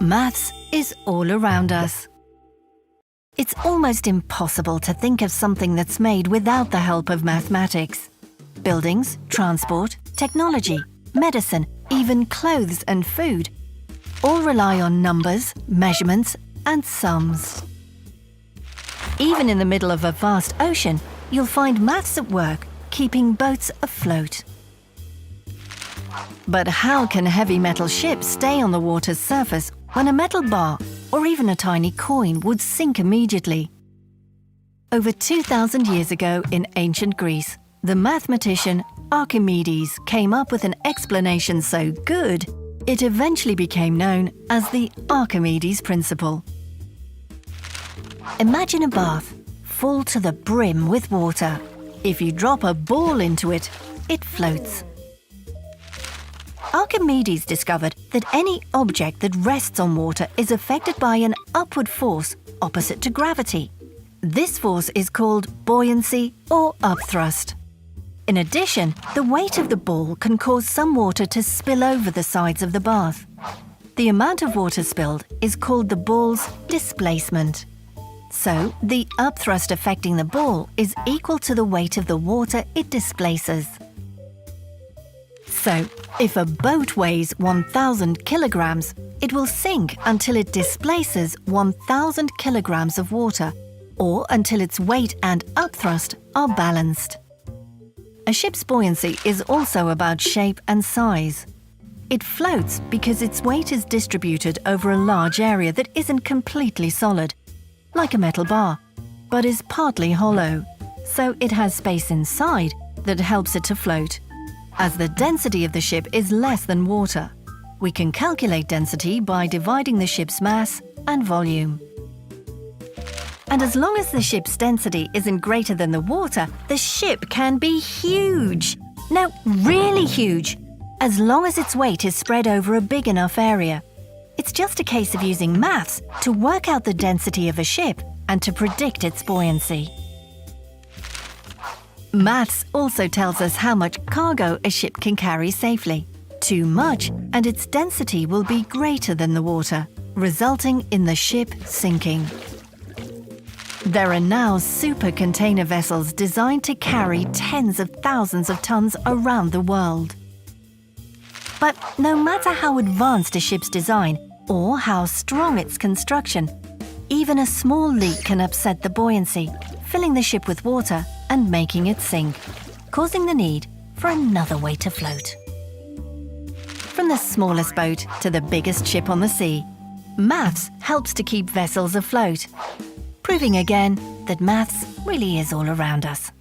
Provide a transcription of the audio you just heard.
Maths is all around us. It's almost impossible to think of something that's made without the help of mathematics. Buildings, transport, technology, medicine, even clothes and food all rely on numbers, measurements, and sums. Even in the middle of a vast ocean, you'll find maths at work, keeping boats afloat. But how can heavy metal ships stay on the water's surface when a metal bar or even a tiny coin would sink immediately? Over 2,000 years ago in ancient Greece, the mathematician Archimedes came up with an explanation so good, it eventually became known as the Archimedes principle. Imagine a bath full to the brim with water. If you drop a ball into it, it floats. Archimedes discovered that any object that rests on water is affected by an upward force opposite to gravity. This force is called buoyancy or upthrust. In addition, the weight of the ball can cause some water to spill over the sides of the bath. The amount of water spilled is called the ball's displacement. So, the upthrust affecting the ball is equal to the weight of the water it displaces. So, if a boat weighs 1,000 kilograms, it will sink until it displaces 1,000 kilograms of water, or until its weight and upthrust are balanced. A ship's buoyancy is also about shape and size. It floats because its weight is distributed over a large area that isn't completely solid, like a metal bar, but is partly hollow, so it has space inside that helps it to float. As the density of the ship is less than water, we can calculate density by dividing the ship's mass and volume. And as long as the ship's density isn't greater than the water, the ship can be huge. No, really huge, as long as its weight is spread over a big enough area. It's just a case of using maths to work out the density of a ship and to predict its buoyancy. Maths also tells us how much cargo a ship can carry safely. Too much, and its density will be greater than the water, resulting in the ship sinking. There are now super container vessels designed to carry tens of thousands of tons around the world. But no matter how advanced a ship's design or how strong its construction, even a small leak can upset the buoyancy, filling the ship with water and making it sink, causing the need for another way to float. From the smallest boat to the biggest ship on the sea, maths helps to keep vessels afloat, proving again that maths really is all around us.